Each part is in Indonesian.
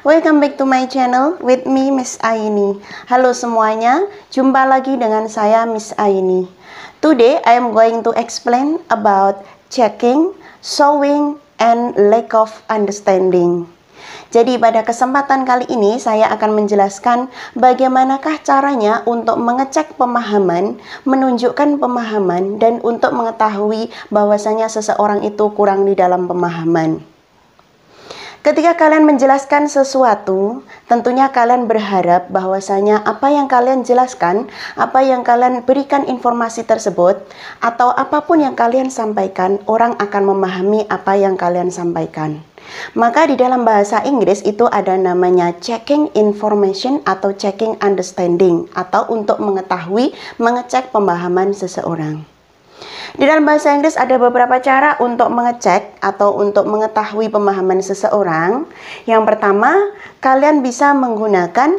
Welcome back to my channel with me Miss Aini. Halo semuanya, jumpa lagi dengan saya Miss Aini. Today I am going to explain about checking, showing, and lack of understanding. Jadi pada kesempatan kali ini saya akan menjelaskan bagaimanakah caranya untuk mengecek pemahaman, menunjukkan pemahaman, dan untuk mengetahui bahwasanya seseorang itu kurang di dalam pemahaman. Ketika kalian menjelaskan sesuatu, tentunya kalian berharap bahwasanya apa yang kalian jelaskan, apa yang kalian berikan informasi tersebut, atau apapun yang kalian sampaikan, orang akan memahami apa yang kalian sampaikan. Maka di dalam bahasa Inggris itu ada namanya checking information atau checking understanding, atau untuk mengetahui, mengecek pemahaman seseorang. Di dalam bahasa Inggris ada beberapa cara untuk mengecek atau untuk mengetahui pemahaman seseorang. Yang pertama, kalian bisa menggunakan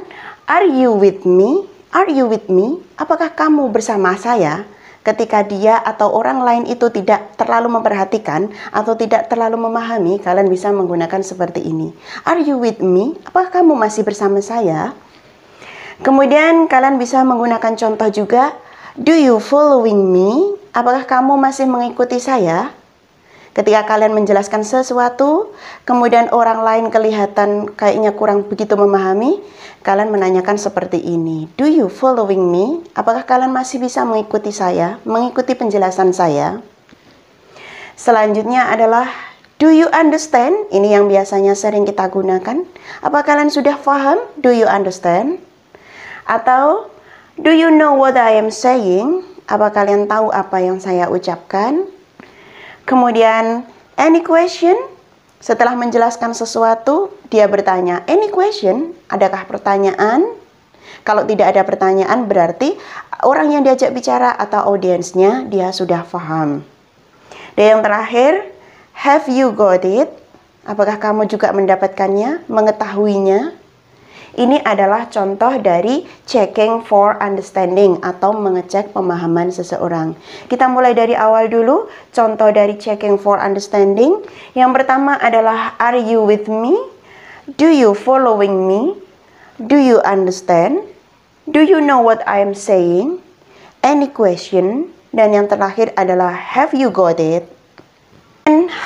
are you with me? Are you with me? Apakah kamu bersama saya? Ketika dia atau orang lain itu tidak terlalu memperhatikan atau tidak terlalu memahami, kalian bisa menggunakan seperti ini. Are you with me? Apakah kamu masih bersama saya? Kemudian kalian bisa menggunakan contoh juga. Do you following me? Apakah kamu masih mengikuti saya? Ketika kalian menjelaskan sesuatu, kemudian orang lain kelihatan kayaknya kurang begitu memahami, kalian menanyakan seperti ini. Do you following me? Apakah kalian masih bisa mengikuti saya, mengikuti penjelasan saya? Selanjutnya adalah do you understand? Ini yang biasanya sering kita gunakan. Apa kalian sudah paham? Do you understand? Atau do you know what I am saying? Apa kalian tahu apa yang saya ucapkan? Kemudian, any question? Setelah menjelaskan sesuatu, dia bertanya, any question? Adakah pertanyaan? Kalau tidak ada pertanyaan, berarti orang yang diajak bicara atau audiensnya, dia sudah paham. Dan yang terakhir, have you got it? Apakah kamu juga mendapatkannya, mengetahuinya? Ini adalah contoh dari checking for understanding atau mengecek pemahaman seseorang. Kita mulai dari awal dulu. Contoh dari checking for understanding. Yang pertama adalah are you with me? Do you following me? Do you understand? Do you know what I am saying? Any question? Dan yang terakhir adalah have you got it?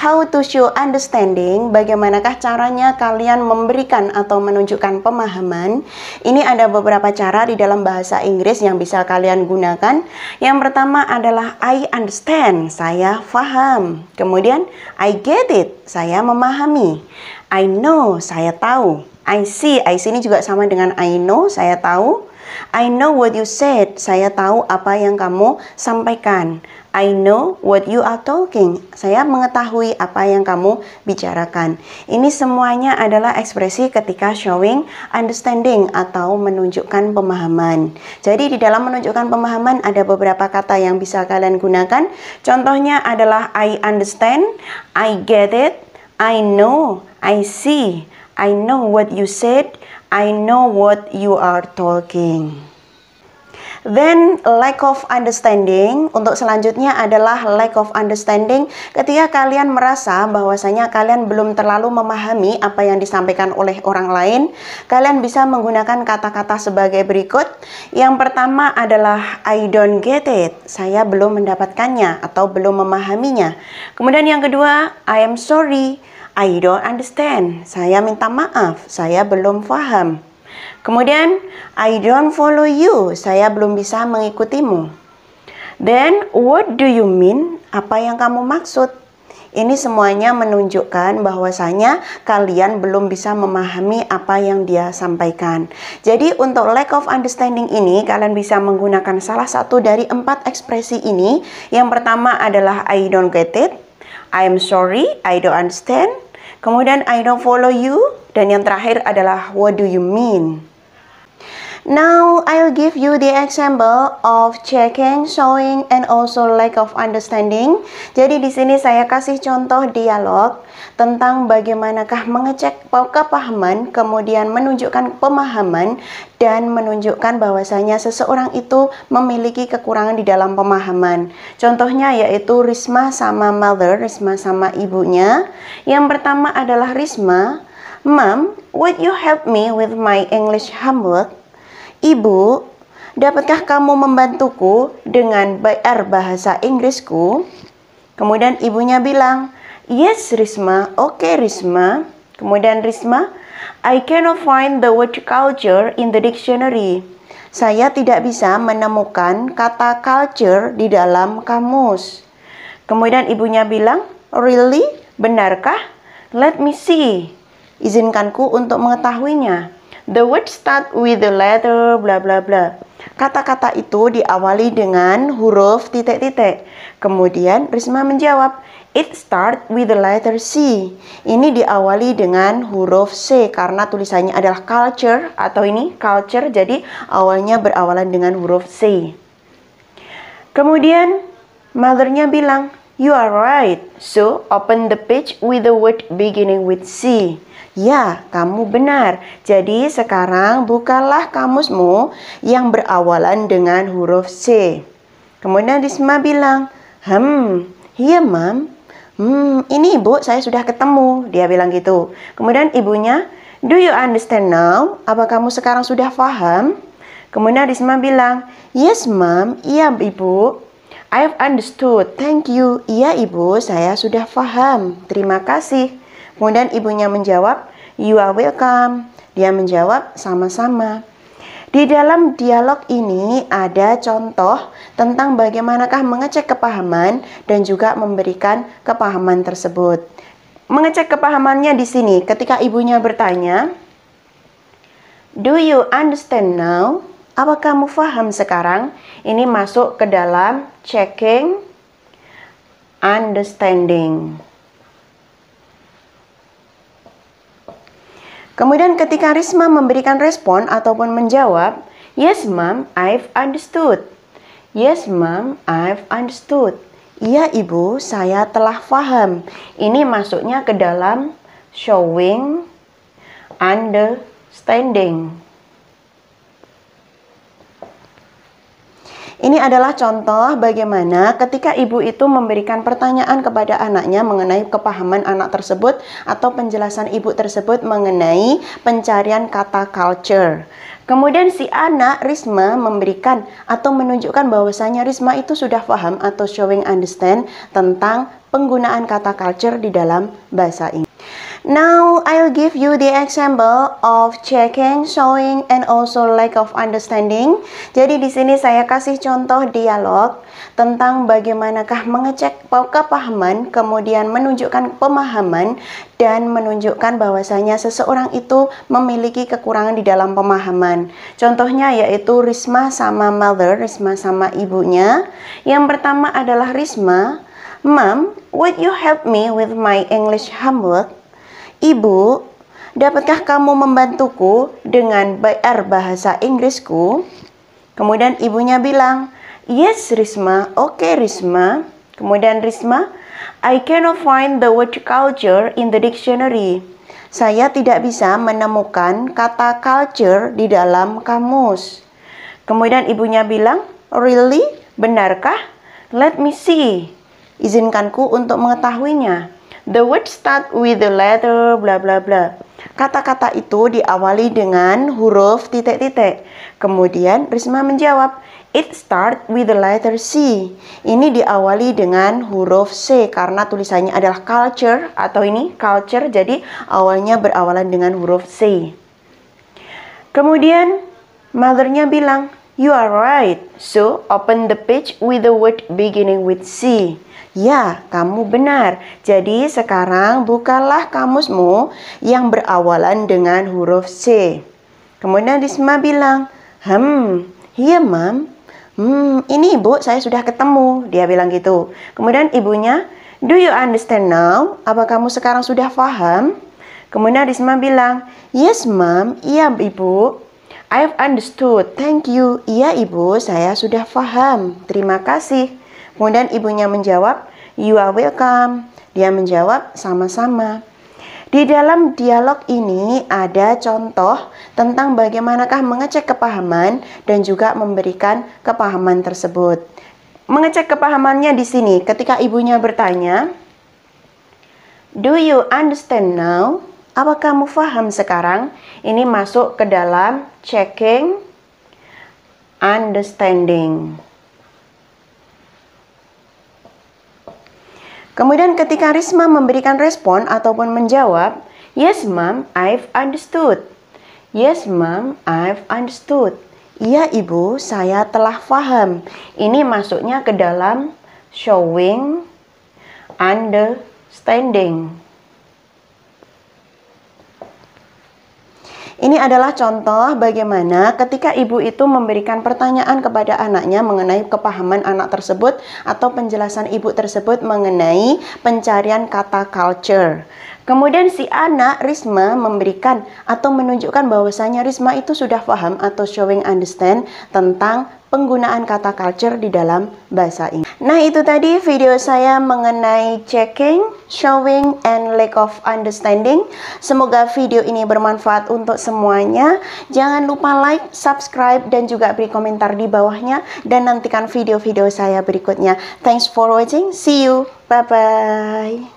How to show understanding, bagaimanakah caranya kalian memberikan atau menunjukkan pemahaman. Ini ada beberapa cara di dalam bahasa Inggris yang bisa kalian gunakan. Yang pertama adalah I understand, saya paham. Kemudian I get it, saya memahami. I know, saya tahu. I see ini juga sama dengan I know, saya tahu. I know what you said, saya tahu apa yang kamu sampaikan. I know what you are talking, saya mengetahui apa yang kamu bicarakan. Ini semuanya adalah ekspresi ketika showing understanding atau menunjukkan pemahaman. Jadi di dalam menunjukkan pemahaman ada beberapa kata yang bisa kalian gunakan. Contohnya adalah I understand, I get it, I know, I see, I know what you said, I know what you are talking. Then lack of understanding. Untuk selanjutnya adalah lack of understanding. Ketika kalian merasa bahwasanya kalian belum terlalu memahami apa yang disampaikan oleh orang lain, kalian bisa menggunakan kata-kata sebagai berikut. Yang pertama adalah I don't get it, saya belum mendapatkannya atau belum memahaminya. Kemudian yang kedua, I am sorry, I don't understand, saya minta maaf, saya belum paham. Kemudian, I don't follow you, saya belum bisa mengikutimu. Then, what do you mean? Apa yang kamu maksud? Ini semuanya menunjukkan bahwasanya kalian belum bisa memahami apa yang dia sampaikan. Jadi, untuk lack of understanding ini, kalian bisa menggunakan salah satu dari 4 ekspresi ini. Yang pertama adalah I don't get it, I am sorry, I don't understand. Kemudian, I don't follow you. Dan yang terakhir adalah what do you mean? Now, I'll give you the example of checking, showing, and also lack of understanding. Jadi di sini saya kasih contoh dialog tentang bagaimanakah mengecek kepahaman, kemudian menunjukkan pemahaman, dan menunjukkan bahwasanya seseorang itu memiliki kekurangan di dalam pemahaman. Contohnya yaitu Risma sama mother, Risma sama ibunya. Yang pertama adalah Risma. Mom, would you help me with my English homework? Ibu, dapatkah kamu membantuku dengan PR bahasa Inggrisku? Kemudian ibunya bilang, yes Risma, oke Risma. Kemudian Risma, I cannot find the word culture in the dictionary. Saya tidak bisa menemukan kata culture di dalam kamus. Kemudian ibunya bilang, really? Benarkah? Let me see. Izinkanku untuk mengetahuinya. The word start with the letter bla bla bla. Kata-kata itu diawali dengan huruf titik-titik. Kemudian Risma menjawab, it start with the letter C. Ini diawali dengan huruf C karena tulisannya adalah culture atau ini culture, jadi awalnya berawalan dengan huruf C. Kemudian mothernya bilang, you are right. So open the page with the word beginning with C. Ya, kamu benar. Jadi sekarang bukalah kamusmu yang berawalan dengan huruf C. Kemudian Risma bilang, iya Mam. Ini ibu, saya sudah ketemu. Dia bilang gitu. Kemudian ibunya, do you understand now? Apa kamu sekarang sudah paham? Kemudian Risma bilang, yes Mam, iya ibu. I've understood, thank you. Iya ibu, saya sudah paham. Terima kasih. Kemudian ibunya menjawab, you are welcome. Dia menjawab, sama-sama. Di dalam dialog ini ada contoh tentang bagaimanakah mengecek kepahaman dan juga memberikan kepahaman tersebut. Mengecek kepahamannya di sini ketika ibunya bertanya, do you understand now? Apa kamu paham sekarang? Ini masuk ke dalam checking understanding. Kemudian ketika Risma memberikan respon ataupun menjawab, yes ma'am, I've understood. Yes ma'am, I've understood. Iya ibu, saya telah paham. Ini masuknya ke dalam showing understanding. Ini adalah contoh bagaimana ketika ibu itu memberikan pertanyaan kepada anaknya mengenai kepahaman anak tersebut atau penjelasan ibu tersebut mengenai pencarian kata culture. Kemudian si anak Risma memberikan atau menunjukkan bahwasanya Risma itu sudah paham atau showing understand tentang penggunaan kata culture di dalam bahasa Inggris. Now, I'll give you the example of checking, showing, and also lack of understanding. Jadi di sini saya kasih contoh dialog tentang bagaimanakah mengecek kepahaman, kemudian menunjukkan pemahaman, dan menunjukkan bahwasanya seseorang itu memiliki kekurangan di dalam pemahaman. Contohnya yaitu Risma sama mother, Risma sama ibunya. Yang pertama adalah Risma, Mom, would you help me with my English homework? Ibu, dapatkah kamu membantuku dengan PR bahasa Inggrisku? Kemudian ibunya bilang, yes Risma, oke Risma. Kemudian Risma, I cannot find the word culture in the dictionary. Saya tidak bisa menemukan kata culture di dalam kamus. Kemudian ibunya bilang, really? Benarkah? Let me see. Izinkanku untuk mengetahuinya. The word start with the letter bla bla bla. Kata-kata itu diawali dengan huruf titik-titik. Kemudian Risma menjawab, it start with the letter C. Ini diawali dengan huruf C karena tulisannya adalah culture atau ini culture, jadi awalnya berawalan dengan huruf C. Kemudian mothernya bilang, you are right. So open the page with the word beginning with C. Ya, kamu benar. Jadi sekarang bukalah kamusmu yang berawalan dengan huruf C. Kemudian Risma bilang, iya Mam. Ini ibu, saya sudah ketemu. Dia bilang gitu. Kemudian ibunya, do you understand now? Apa kamu sekarang sudah paham? Kemudian Risma bilang, yes Mam, iya ibu. I've understood, thank you. Iya ibu, saya sudah paham. Terima kasih. Kemudian ibunya menjawab, you are welcome. Dia menjawab, sama-sama. Di dalam dialog ini ada contoh tentang bagaimanakah mengecek kepahaman dan juga memberikan kepahaman tersebut. Mengecek kepahamannya di sini ketika ibunya bertanya, do you understand now? Apa kamu paham sekarang? Ini masuk ke dalam checking, understanding. Kemudian ketika Risma memberikan respon ataupun menjawab, yes ma'am, I've understood. Yes ma'am, I've understood. Iya ibu, saya telah paham. Ini masuknya ke dalam showing, understanding. Ini adalah contoh bagaimana ketika ibu itu memberikan pertanyaan kepada anaknya mengenai kepahaman anak tersebut atau penjelasan ibu tersebut mengenai pencarian kata culture. Kemudian si anak Risma memberikan atau menunjukkan bahwasanya Risma itu sudah paham atau showing understand tentang penggunaan kata culture di dalam bahasa Inggris. Nah, itu tadi video saya mengenai checking, showing, and lack of understanding. Semoga video ini bermanfaat untuk semuanya. Jangan lupa like, subscribe, dan juga beri komentar di bawahnya. Dan nantikan video-video saya berikutnya. Thanks for watching. See you. Bye-bye.